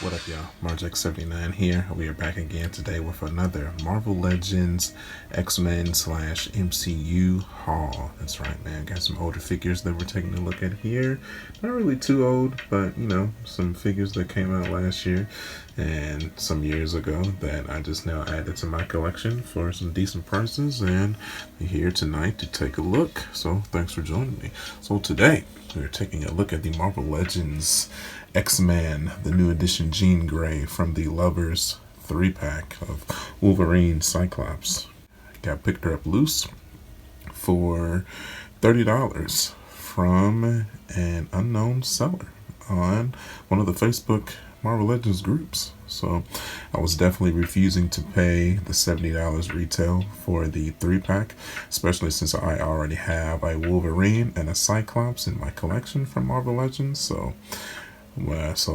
What up, y'all? Marjack79 here. We are back again today with another Marvel Legends X-Men slash MCU haul. That's right, man. Got some older figures that we're taking a look at here. Not really too old, but you know, some figures that came out last year and some years ago that I just now added to my collection for some decent prices. And we're here tonight to take a look. So thanks for joining me. So today we're taking a look at the Marvel Legends X-Men, the new edition Jean Grey from the Lovers 3-pack of Wolverine Cyclops. Got picked her up loose for $30 from an unknown seller on one of the Facebook Marvel Legends groups. So I was definitely refusing to pay the $70 retail for the 3-pack, especially since I already have a Wolverine and a Cyclops in my collection from Marvel Legends. So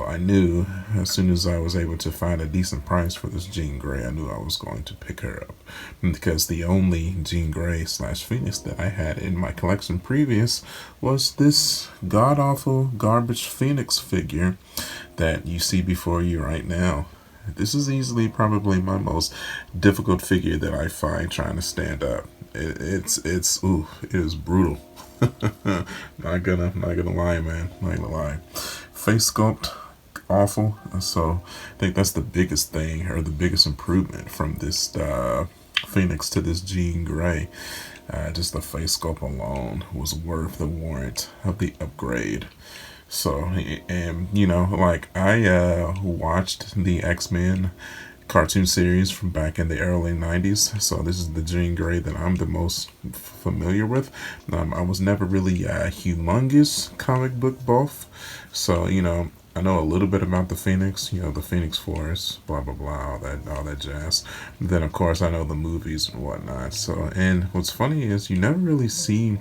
I knew as soon as I was able to find a decent price for this Jean Grey, I knew I was going to pick her up. Because the only Jean Grey slash Phoenix that I had in my collection previous was this god-awful garbage Phoenix figure that you see before you right now. This is easily probably my most difficult figure that I find trying to stand up. It is brutal. not gonna lie, man. Not gonna lie. Face sculpt, awful. So I think that's the biggest thing, or the biggest improvement from this Phoenix to this Jean Grey. Just the face sculpt alone was worth the warrant of the upgrade. So, and you know, like I watched the X-Men cartoon series from back in the early 90s. So this is the Jean Grey that I'm the most familiar with. I was never really a humongous comic book buff. So, you know, I know a little bit about the Phoenix, you know, the Phoenix Force, blah, blah, blah, all that jazz. Then, of course, I know the movies and whatnot. So, and what's funny is you never really see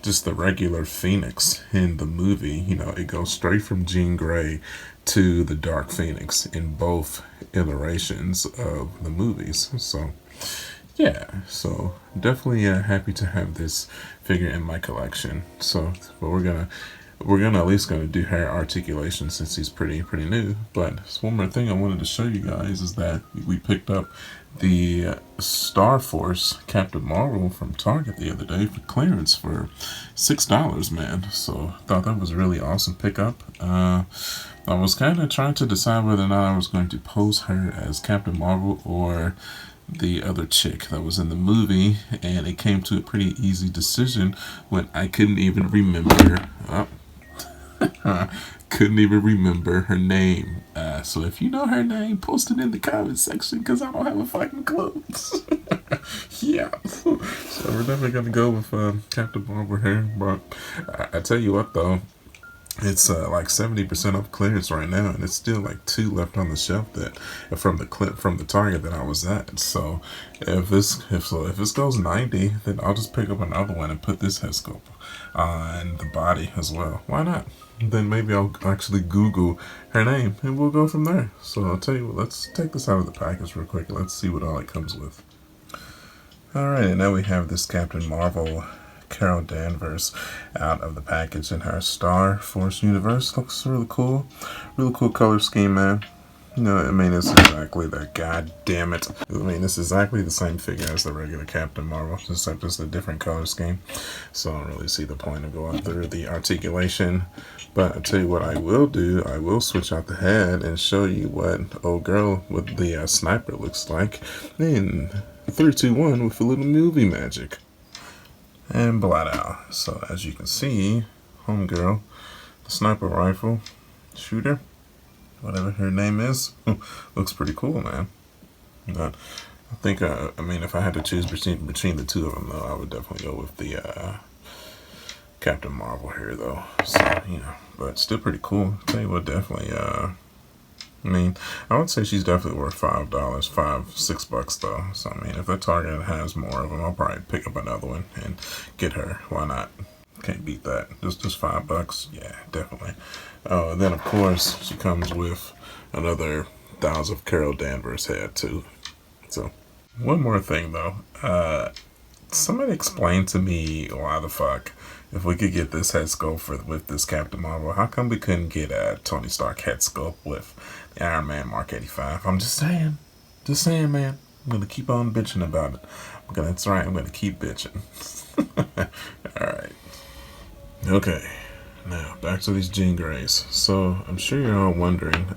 just the regular Phoenix in the movie. You know, it goes straight from Jean Grey to the Dark Phoenix in both iterations of the movies. So yeah, so definitely happy to have this figure in my collection. So, but we're gonna at least gonna do hair articulation since he's pretty new. But one more thing I wanted to show you guys is that we picked up the Star Force Captain Marvel from Target the other day for clearance for $6, man. So thought that was a really awesome pickup. I was kind of trying to decide whether or not I was going to pose her as Captain Marvel or the other chick that was in the movie, and it came to a pretty easy decision when I couldn't even remember. Couldn't even remember her name. So if you know her name, post it in the comment section because I don't have a fucking clue. Yeah. So we're definitely gonna go with Captain Marvel here. But I tell you what though, it's like 70% off clearance right now, and it's still like 2 left on the shelf that from the Target that I was at. So if this goes 90, then I'll just pick up another one and put this head sculpt on the body as well. Why not? Then maybe I'll actually Google her name and we'll go from there. So I'll tell you what, let's take this out of the package real quick. Let's see what all it comes with. Alright, and now we have this Captain Marvel Carol Danvers out of the package in her Star Force universe. Looks really cool. Really cool color scheme, man. No, I mean, it's exactly the, god damn it. I mean, it's exactly the same figure as the regular Captain Marvel, except just a different color scheme. So I don't really see the point of going through the articulation. But I'll tell you what I will do. I will switch out the head and show you what old girl with the sniper looks like in 3, 2, 1 with a little movie magic. And Bladow. So as you can see, homegirl, the sniper rifle shooter, whatever her name is, looks pretty cool, man. I think, I mean, if I had to choose between the two of them, though, I would definitely go with the Captain Marvel here, though. So, you know, but still pretty cool. I'll tell you what, definitely, I mean, I would say she's definitely worth $5, $6 though. So, I mean, if the Target has more of them, I'll probably pick up another one and get her. Why not? Can't beat that. Just $5. Yeah, definitely. Then of course she comes with another 1,000 Carol Danvers head too. So one more thing though, somebody explain to me why the fuck If we could get this head sculpt with this Captain Marvel, how come we couldn't get a Tony Stark head sculpt with the Iron Man Mark 85? I'm just saying. Just saying, man. I'm going to keep on bitching about it. That's right, I'm going to keep bitching. Alright. Okay. Now, back to these Jean Greys. So, I'm sure you're all wondering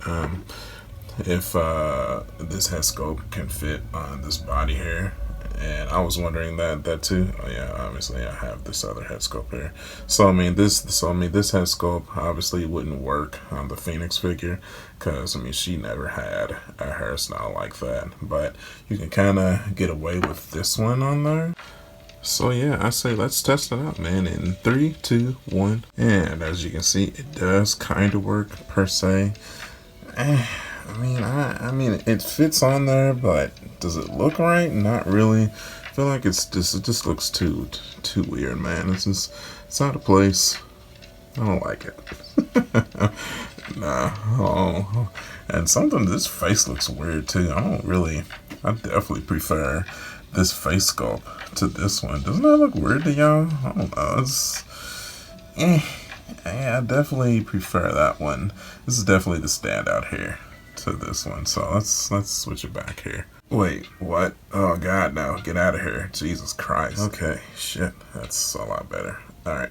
if this head sculpt can fit on this body here. And I was wondering that too. Oh yeah, obviously I have this other head sculpt here. So I mean this head sculpt obviously wouldn't work on the Phoenix figure, because I mean she never had a hairstyle like that. But you can kind of get away with this one on there. So yeah, I say let's test it out, man. In 3, 2, 1, and as you can see, it does kind of work per se. I mean, it fits on there, but does it look right? Not really. I feel like it just looks too weird, man. It's out of place. I don't like it. Nah. Oh. And this face looks weird too. I definitely prefer this face sculpt to this one. Doesn't that look weird to y'all? I don't know. Yeah, I definitely prefer that one. This is definitely the standout here to this one. So let's switch it back here. Wait, what? Oh god, no. Get out of here. Jesus Christ. Okay, shit. That's a lot better. Alright.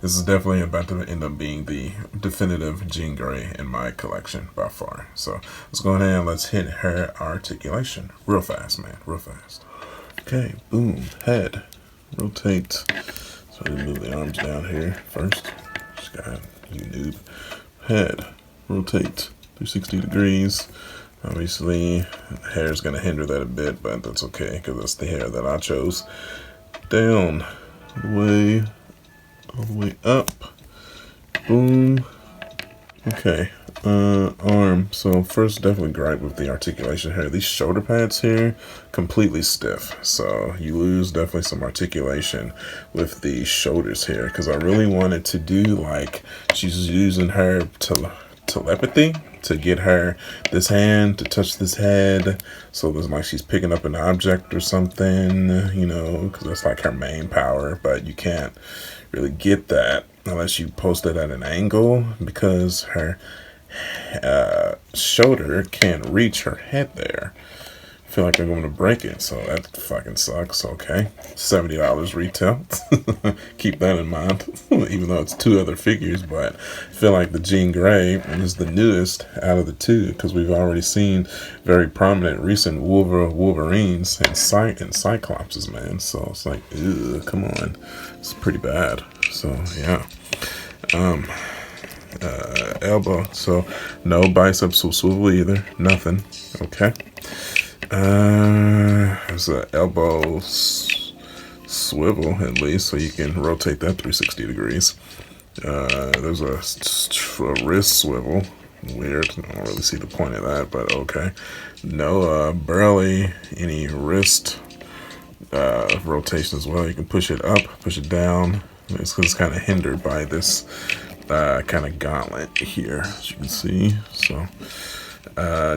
This is definitely about to end up being the definitive Jean Grey in my collection by far. So let's go ahead and let's hit her articulation. Real fast, man. Real fast. Okay, boom. Head. Rotate. So we move the arms down here first. Just got you noob. Head. Rotate 360 degrees. Obviously, the hair is going to hinder that a bit, but that's okay because that's the hair that I chose. Down, all the way up. Boom. Okay. Arm. So first, definitely gripe with the articulation here. These shoulder pads here, completely stiff. So you lose definitely some articulation with the shoulders here, because I really wanted to do like she's using her telepathy to get her this hand to touch this head, so there's like she's picking up an object or something, you know, because that's like her main power. But you can't really get that unless you post it at an angle, because her shoulder can't reach her head there. I feel like I'm going to break it, so that fucking sucks. Okay, $70 retail. Keep that in mind, even though it's two other figures. But I feel like the Jean Grey is the newest out of the two, because we've already seen very prominent recent Wolverines and Cyclopses, man. So it's like, ugh, come on, it's pretty bad. So yeah. Elbow, so no biceps will swivel either, nothing. Okay. There's an elbow swivel at least, so you can rotate that 360 degrees. There's a wrist swivel. Weird. I don't really see the point of that, but okay. No, barely any wrist rotation as well. You can push it up, push it down. It's kind of hindered by this kind of gauntlet here, as you can see. So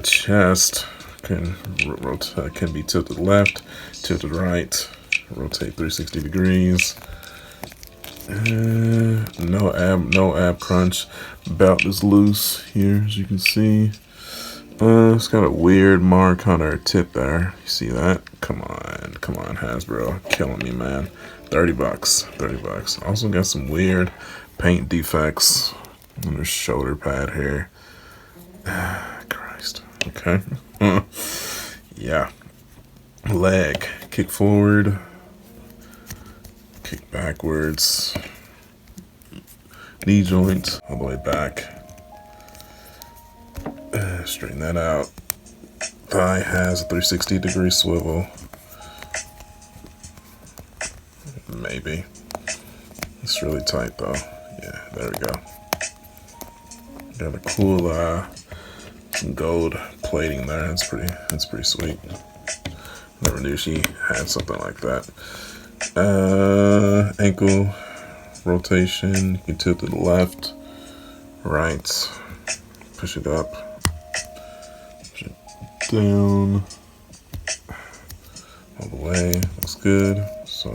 chest can be tilted left, tilted right, rotate 360 degrees. No ab crunch. Belt is loose here, as you can see. It's got a weird mark on her tit there. You see that? Come on, Hasbro, killing me, man. $30. Also got some weird paint defects on her shoulder pad here. Christ. Okay. Yeah. Leg. Kick forward. Kick backwards. Knee joint all the way back. Straighten that out. Thigh has a 360 degree swivel. Maybe. It's really tight though. Yeah, there we go. Got a cool some gold plating there. That's pretty sweet. Never knew she had something like that. Ankle rotation. You can tilt to the left, right, push it up, push it down, all the way. Looks good. So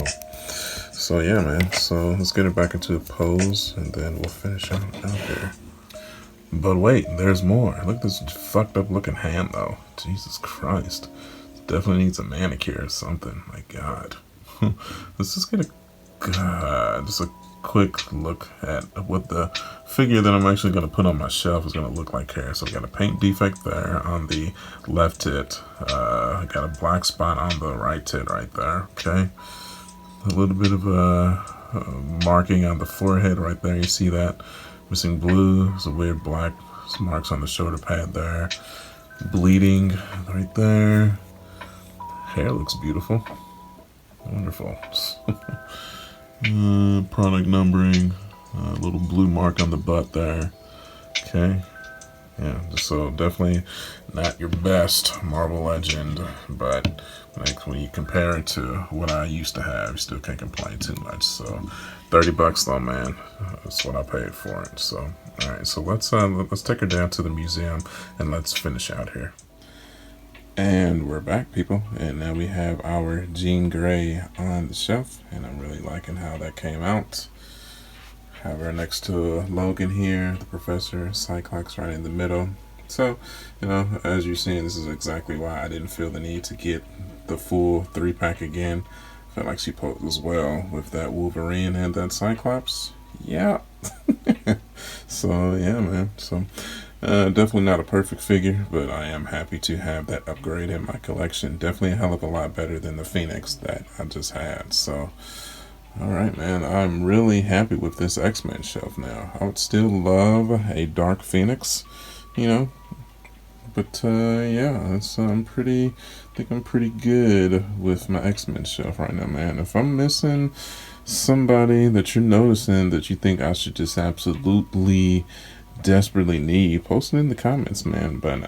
So yeah, man. So let's get it back into a pose, and then we'll finish out here. But wait, there's more. Look at this fucked up looking hand, though. Jesus Christ. Definitely needs a manicure or something. My God. Let's just get just a quick look at what the figure that I'm actually going to put on my shelf is going to look like here. So we got a paint defect there on the left tit. I got a black spot on the right tit right there. Okay. A little bit of a marking on the forehead right there. You see that? Missing blue. There's a weird black marks on the shoulder pad there. Bleeding right there. Hair looks beautiful. Wonderful. Product numbering. A little blue mark on the butt there. Okay. Yeah, so definitely not your best Marvel Legend, but like when you compare it to what I used to have, you still can't complain too much. So $30 though, man. That's what I paid for it. So all right, so let's take her down to the museum and let's finish out here. And we're back, people, and now we have our Jean Grey on the shelf, and I'm really liking how that came out. Have her next to Logan here, the Professor, Cyclops right in the middle. So, you know, as you're seeing, this is exactly why I didn't feel the need to get the full 3-pack again. I felt like she poses well with that Wolverine and that Cyclops. Yeah. So, yeah, man. So, definitely not a perfect figure, but I am happy to have that upgrade in my collection. Definitely a hell of a lot better than the Phoenix that I just had. So, alright, man, I'm really happy with this X-Men shelf now. I would still love a Dark Phoenix, you know, but yeah, I think I'm pretty good with my X-Men shelf right now, man. If I'm missing somebody that you're noticing that you think I should just absolutely desperately need, post it in the comments, man. But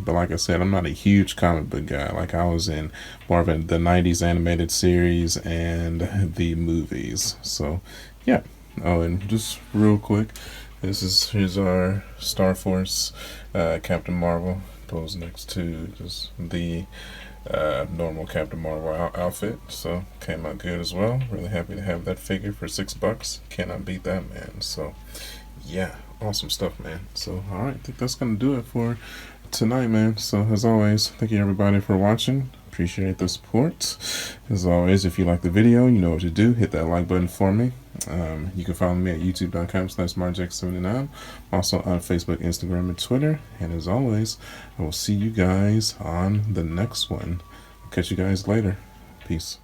but like I said, I'm not a huge comic book guy. Like I was in more of the 90s animated series and the movies. So yeah. Oh, and just real quick, here's our Star Force Captain Marvel posed next to just the normal Captain Marvel outfit. So came out good as well. Really happy to have that figure for $6. Cannot beat that, man. So yeah, awesome stuff, man. So alright, I think that's gonna do it for tonight, man. So as always, thank you everybody for watching. Appreciate the support. As always, if you like the video, you know what to do. Hit that like button for me. You can follow me at youtube.com/marjack79. Also on Facebook, Instagram, and Twitter. And as always, I will see you guys on the next one. Catch you guys later. Peace.